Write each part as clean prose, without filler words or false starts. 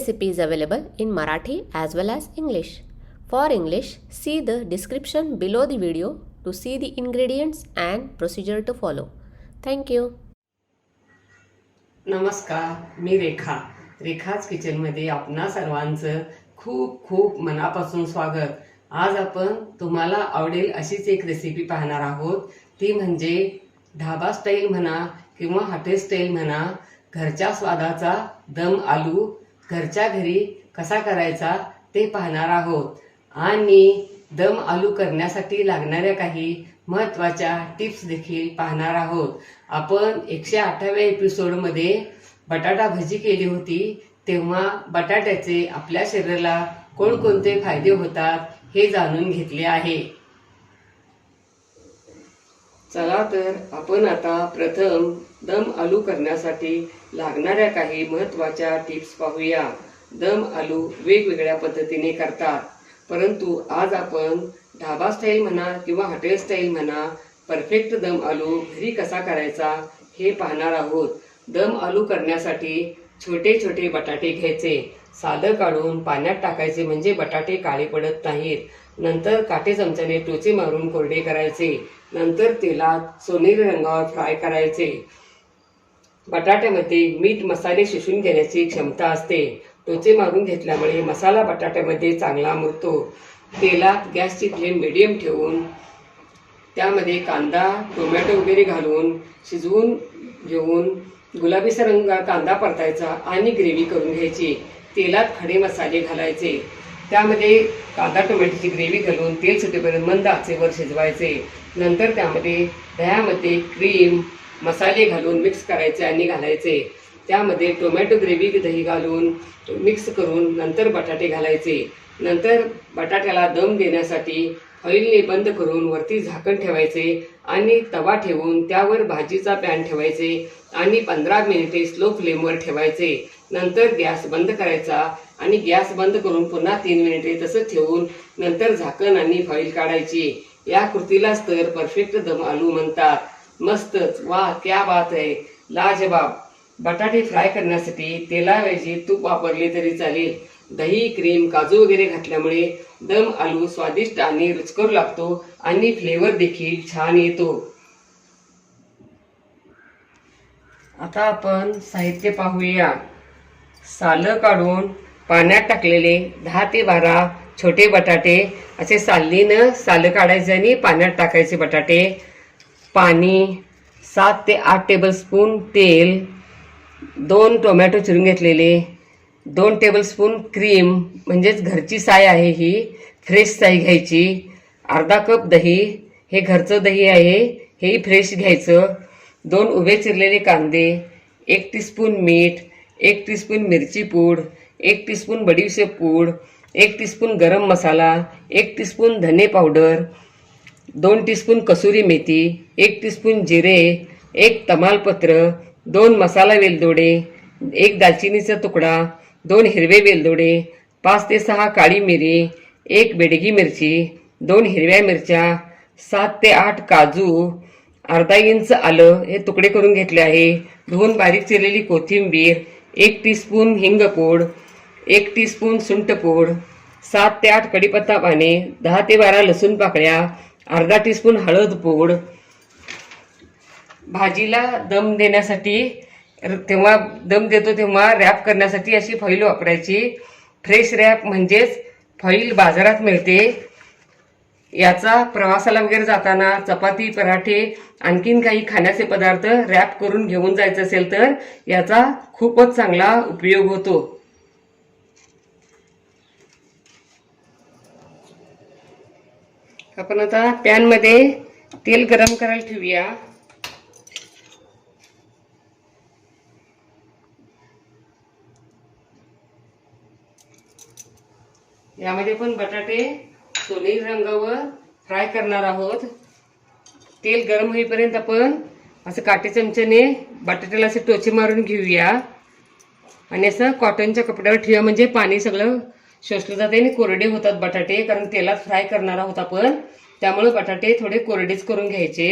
recipe is available in Marathi as well as English. For English, see the description below the video to see the ingredients and procedure to follow. Thank you. नमस्कार, मी रेखाच किचनमध्ये आपणा सर्वांचं खूप खूप मनापासून स्वागत. आज आपण तुम्हाला आवडेल अशीच एक रेसिपी पाहणार आहोत. ती म्हणजे ढाबा स्टाईल म्हणा किंवा हॉटेल स्टाईल म्हणा, घरच्या स्वादाचा दम आलू घरच्या घरी कसा करायचा ते पाहणार आहोत. आणि दम आलू करण्यासाठी लागणाऱ्या काही महत्त्वाच्या टिप्स देखील पाहणार आहोत. आपण 108व्या एपिसोडमध्ये बटाटा भजी केली होती, तेव्हा बटाट्याचे आपल्या शरीराला कोणकोणते फायदे होतात हे जाणून घेतले आहे. चला तर आपण आता प्रथम दम आलू करण्यासाठी लागणाऱ्या काही महत्त्वाच्या टिप्स पाहूया. दम आलू वेगवेगळ्या पद्धतीने करतात, परंतु आज आपण ढाबा स्टाईल म्हणा किंवा हॉटेल स्टाईल म्हणा, परफेक्ट दम आलू घरी कसा करायचा हे पाहणार आहोत. दम आलू करण्यासाठी छोटे छोटे बटाटे घ्यायचे, सालं काढून पाण्यात टाकायचे म्हणजे बटाटे काळे पडत नाहीत. नंतर काटे चमच्याने टोचे मारून कोरडे करायचे. नंतर तेलात सोनेरी रंगावर फ्राय करायचे. बटाट्यामध्ये मीठ मसाले शोषून घेण्याची क्षमता असते. टोचे मारून घेतल्यामुळे मसाला बटाट्यामध्ये चांगला मुरतो. तेलात गॅसची फ्लेम मिडियम ठेवून त्यामध्ये कांदा टोमॅटो वगैरे घालून शिजवून घेऊन गुलाबीसा रंग कांदा परतायचा आणि ग्रेव्ही करून घ्यायची. तेलात खडे मसाले घालायचे. त्यामध्ये कांदा टोमॅटोची ग्रेव्ही घालून तेल सुटेपर्यंत मंद आचेवर शिजवायचे. नंतर त्यामध्ये दह्यामध्ये क्रीम मसाले घालून मिक्स करायचे आणि घालायचे. त्यामध्ये टोमॅटो ग्रेव्ही दही घालून मिक्स करून नंतर बटाटे घालायचे. नंतर बटाट्याला दम देण्यासाठी ऑइलने बंद करून वरती झाकण ठेवायचे आणि तवा ठेवून त्यावर भाजीचा पॅन ठेवायचे आणि 15 मिनिटे स्लो फ्लेमवर ठेवायचे. नंतर गॅस बंद करायचा आणि गॅस बंद करून पुन्हा 3 मिनिटे तसंच ठेवून नंतर झाकण आणि फॉईल काढायची. या कृतीलाच तर परफेक्ट दम आलू म्हणतात. मस्तच, वा क्या बात आहे, लाजवाब. बटाटे फ्राय करण्यासाठी तेलाऐवजी तूप वापरले तरी चालेल. दही क्रीम काजू वगैरे घातल्यामुळे दम आलू स्वादिष्ट आणि रुचकर लागतो आणि फ्लेवर देखील छान येतो. आता आपण साहित्य पाहूया. सालं काढून पाण्यात टाकलेले 10 ते 12 छोटे बटाटे असे सालं काढायचे आणि पाण्यात टाकायचे बटाटे. पाणी, 7 ते 8 टेबलस्पून तेल, 2 टोमॅटो चिरून घेतलेले, 2 टेबलस्पून क्रीम म्हणजेच घरची साय आहे, ही फ्रेश साय घ्यायची. अर्धा कप दही, हे घरचं दही आहे, हेही फ्रेश घ्यायचं. 2 उभे चिरलेले कांदे, 1 टीस्पून मीठ, 1 टीस्पून मिरची पूड, 1 टीस्पून बडीशेप पूड, 1 टीस्पून गरम मसाला, 1 टीस्पून धने powder, 2 teaspoon kasuri methi, 1 teaspoon जिरे, 1 तमालपत्र, 2 मसाला वेलदोडे, 1 दालचिनीचा तुकडा, 2 हिरवे वेलदोडे, 5 ते 6 काळी मिरी, 1 बेडगी मिरची, 2 हिरव्या मिरच्या, 7 ते 8 काजू, अर्धा इंच आलं हे तुकडे करून घेतले आहे, धुवून बारीक चिरलेली कोथिंबीर, 1 टीस्पून हिंगपूड, 1 टीस्पून सुंठपूड, 7 ते 8 कढीपत्ता पाने, 10 ते 12 लसूण पाकळ्या, अर्धा टीस्पून हळद पूड. भाजीला दम देण्यासाठी तेव्हा दम देतो तेव्हा रॅप करण्यासाठी अशी फॉईल वापरायची. फ्रेश रॅप म्हणजेच फॉईल बाजारात मिळते. याचा प्रवासाला वगैरे जाताना चपाती पराठे आणखीन काही खाण्याचे पदार्थ रॅप करून घेऊन जायचं असेल तर याचा खूपच चांगला उपयोग होतो. आपण आता पॅनमध्ये तेल गरम करायला ठेवूया. यामध्ये पण बटाटे सोनेरी रंगावर फ्राय करणार आहोत. तेल गरम होईपर्यंत आपण असं काटे चमच्याने बटाट्याला असे टोचे मारून घेऊया आणि असं कॉटनच्या कपड्यावर ठेवूया म्हणजे पाणी सगळं शोषलं जाते आणि कोरडे होतात बटाटे, कारण तेलात फ्राय करणार आहोत आपण, त्यामुळे बटाटे थोडे कोरडेच करून घ्यायचे.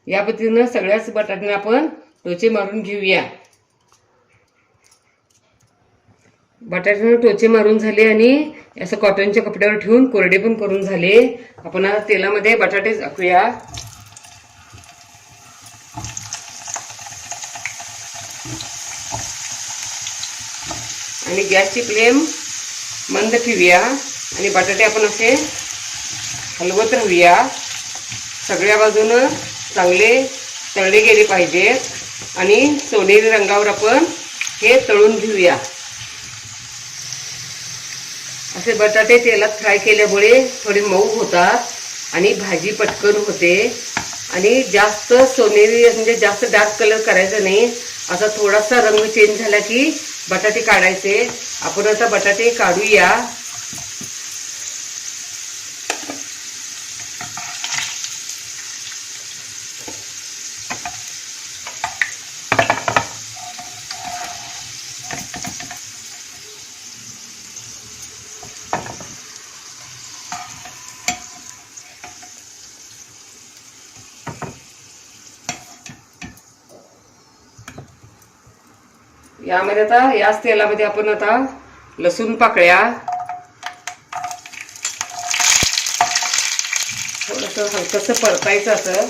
या पद्धतीने सगळ्याच बटाट्यांना आपण टोचे मारून घेऊया. बटाट्यानं टोचे मारून झाले आणि असं कॉटनच्या कपड्यावर ठेवून कोरडे पण करून झाले. आपण आता तेलामध्ये बटाटे टाकूया. आणि गॅसची फ्लेम मंद ठेवूया आणि बटाटे आपण असे हलवत राहूया. सगळ्या बाजूनं चांगले तळले गेले पाहिजेत आणि सोनेरी रंगावर आपण हे तळून घेऊया. असे बटाटे तेलात फ्राय केल्यामुळे थोडे मऊ होतात आणि भाजी पटकन होते. आणि जास्त सोनेरी म्हणजे जास्त डार्क कलर करायचा नाही. असा थोडासा रंग चेंज झाला की बटाटे काढायचे. आपण आता बटाटे काढूया. यामध्ये आता याच तेलामध्ये आपण आता लसूण पाकळ्या थोडंसं हलकंसं परतायचं असं.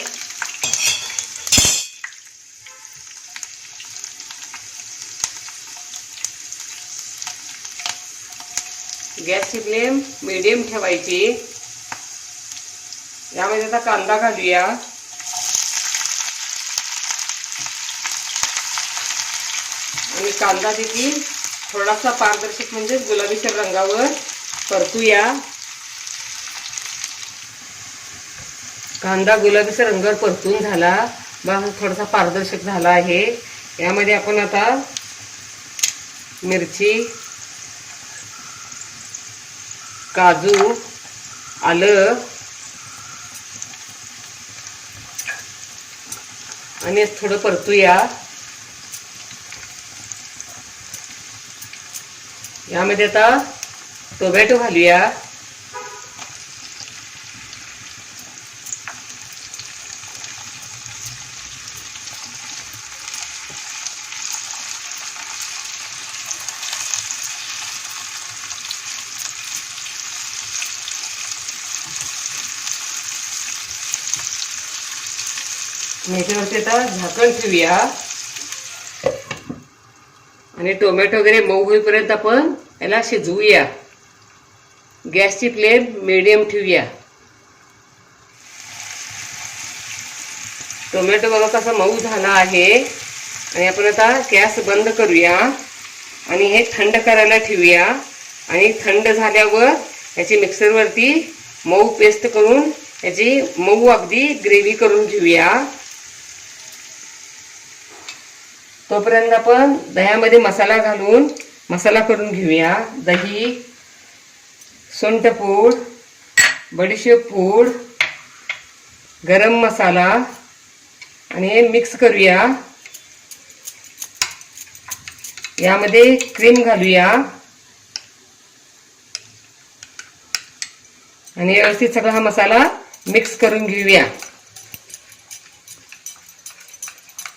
गॅसची फ्लेम मीडियम ठेवायची. यामध्ये आता कांदा घालूया. आणि कांदा देखील थोडासा पारदर्शक म्हणजे गुलाबीच्या रंगावर परतूया. कांदा गुलाबीच्या रंगावर परतून झाला, बघा थोडासा पारदर्शक झाला आहे. यामध्ये आपण आता मिरची, काजू, आलं आणि थोडं परतूया. यामध्ये आता टोमॅटो घालूया. याच्यावरती आता झाकण ठेवूया आणि टोमॅटो वगैरे मऊ होईपर्यंत आपण याला शिजवूया. गॅसची फ्लेम मीडियम ठेवूया. टोमॅटो बघा कसा मऊ झाला आहे. आणि आपण आता गॅस बंद करूया आणि हे थंड करायला ठेवूया. आणि थंड झाल्यावर याची मिक्सरवरती मऊ पेस्ट करून याची मऊ अगदी ग्रेव्ही करून घेऊया. तोपर्यंत आपण दह्यामध्ये मसाला घालून मसाला करून घेऊया. दही, सुंठपूड, बडीशेप पूड, गरम मसाला आणि हे मिक्स करूया. यामध्ये क्रीम घालूया आणि व्यवस्थित सगळा हा मसाला मिक्स करून घेऊया.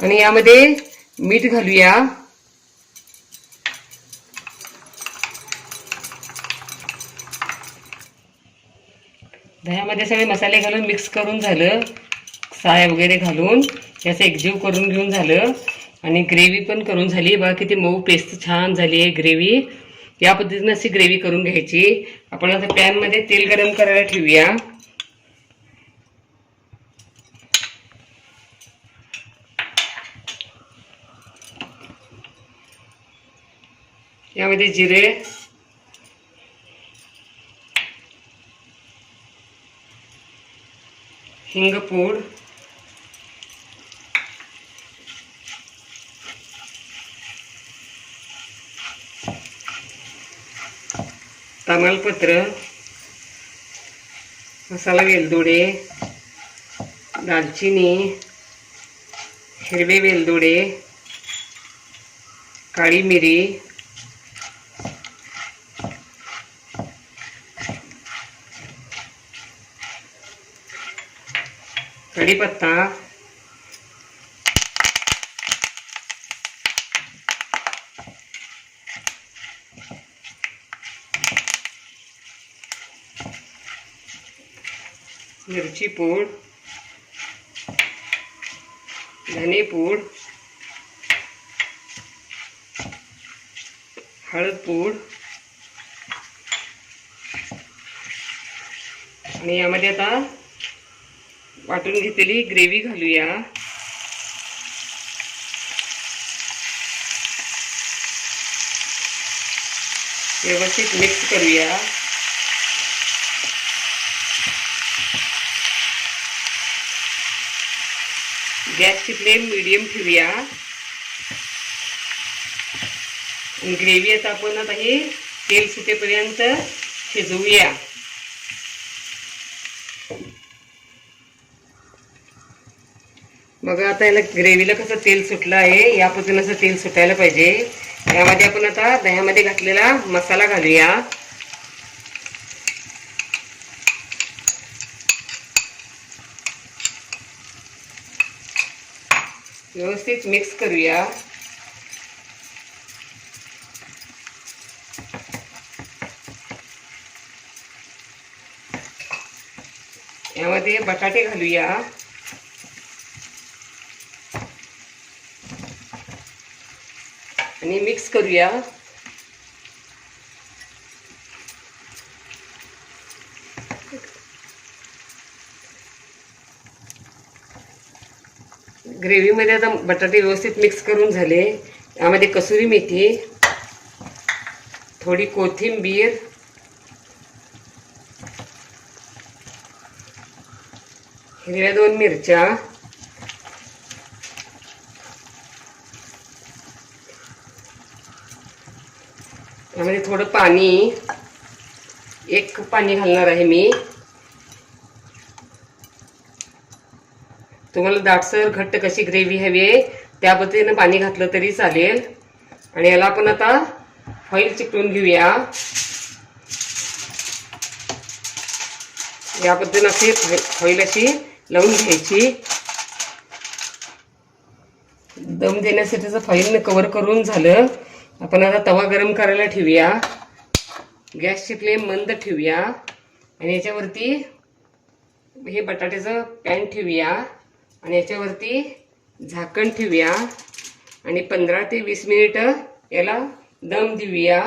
आणि यामध्ये मीठ घालूया. दह्यामध्ये सगळे मसाले घालून मिक्स करून झालं. साय वगैरे घालून याचं एकजीव करून घेऊन झालं. आणि ग्रेव्ही पण करून झाली. बघा किती मऊ पेस्ट छान झाली आहे ग्रेव्ही. या पद्धतीने अशी ग्रेव्ही करून घ्यायची. आपण आता पॅनमध्ये तेल गरम करायला ठेवूया. यामध्ये जिरे, हिंगपूड, तमालपत्र, मसाला वेलदोडे, दालचिनी, हिरवे वेलदोडे, काळी मिरी, कढीपत्ता, मिरची पूड, धने पूड, हळद पूड आणि यामध्ये आता वाटून घेतलेली ग्रेव्ही घालूया. व्यवस्थित मिक्स करूया. गॅसची फ्लेम मीडियम ठेवूया. आणि ग्रेव्ही आता आपण आता हे तेल सुटेपर्यंत शिजवूया. बघा आता याला ग्रेव्हीला कसं तेल सुटलं आहे, या पद्धतीनं असं तेल सुटायला पाहिजे. यामध्ये आपण आता दह्यामध्ये घातलेला मसाला घालूया. व्यवस्थित मिक्स करूया. यामध्ये बटाटे घालूया. आणि मिक्स करूया. ग्रेव्हीमध्ये आता बटाटे व्यवस्थित मिक्स करून झाले. यामध्ये कसुरी मेथी, थोडी कोथिंबीर, हिरव्या 2 मिरच्या, यामध्ये थोडं पाणी, 1 कप पाणी घालणार आहे मी. तुम्हाला दाटसर घट्ट कशी ग्रेव्ही हवी आहे त्या पद्धतीने पाणी घातलं तरी चालेल. आणि याला आपण आता फॉईल चिकटून घेऊया. या पद्धतीने अशी फॉईल अशी लावून घ्यायची. दम देण्यासाठीचं फॉईलने कव्हर करून झालं. आपण आता तवा गरम करायला ठेवूया. गॅसची फ्लेम मंद ठेवूया. आणि याच्यावरती हे बटाट्याचं पॅन ठेवूया. आणि याच्यावरती झाकण ठेवूया. आणि 15 ते 20 मिनिटं याला दम देऊया.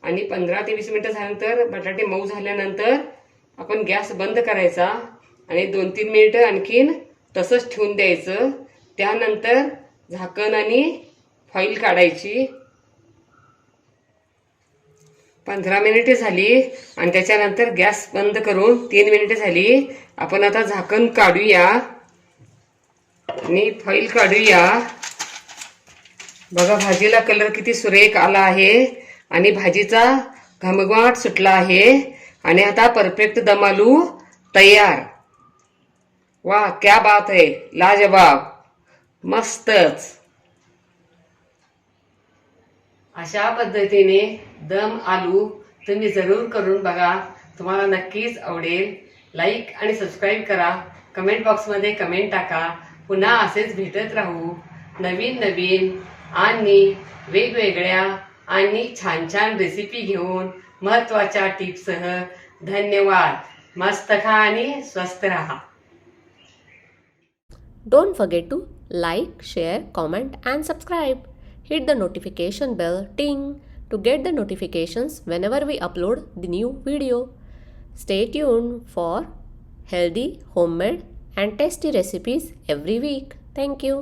आणि 15 ते 20 मिनिटं झाल्यानंतर बटाटे मऊ झाल्यानंतर आपण गॅस बंद करायचा. आणि 2-3 मिनिटं आणखीन तसंच ठेवून द्यायचं. त्यानंतर झाकण आणि फॉईल काढायची. 15 मिनिटे झाली आणि त्याच्यानंतर गॅस बंद करून 3 मिनिटे झाली. आपण आता झाकण काढूया आणि फॉईल काढूया. बघा भाजीला कलर किती सुरेख आला आहे आणि भाजीचा घमघमाट सुटला आहे. आणि आता परफेक्ट दम आलू तयार. वाह, क्या बात है, लाजवाब, मस्तच. अशा पद्धतीने दम आलू तुम्ही जरूर करून बघा. तुम्हाला नक्कीच आवडेल. लाईक आणि सबस्क्राईब करा. कमेंट बॉक्समध्ये कमेंट टाका. पुन्हा असेच भेटत राहू नवीन नवीन आणि वेगवेगळ्या आणि छान छान रेसिपी घेऊन महत्त्वाच्या टिप्ससह. धन्यवाद. मस्त खा आणि स्वस्थ राहा. Don't forget to like, share, comment and subscribe. Hit the notification bell ting to get the notifications whenever we upload the new video. Stay tuned for healthy, homemade and tasty recipes every week. Thank you.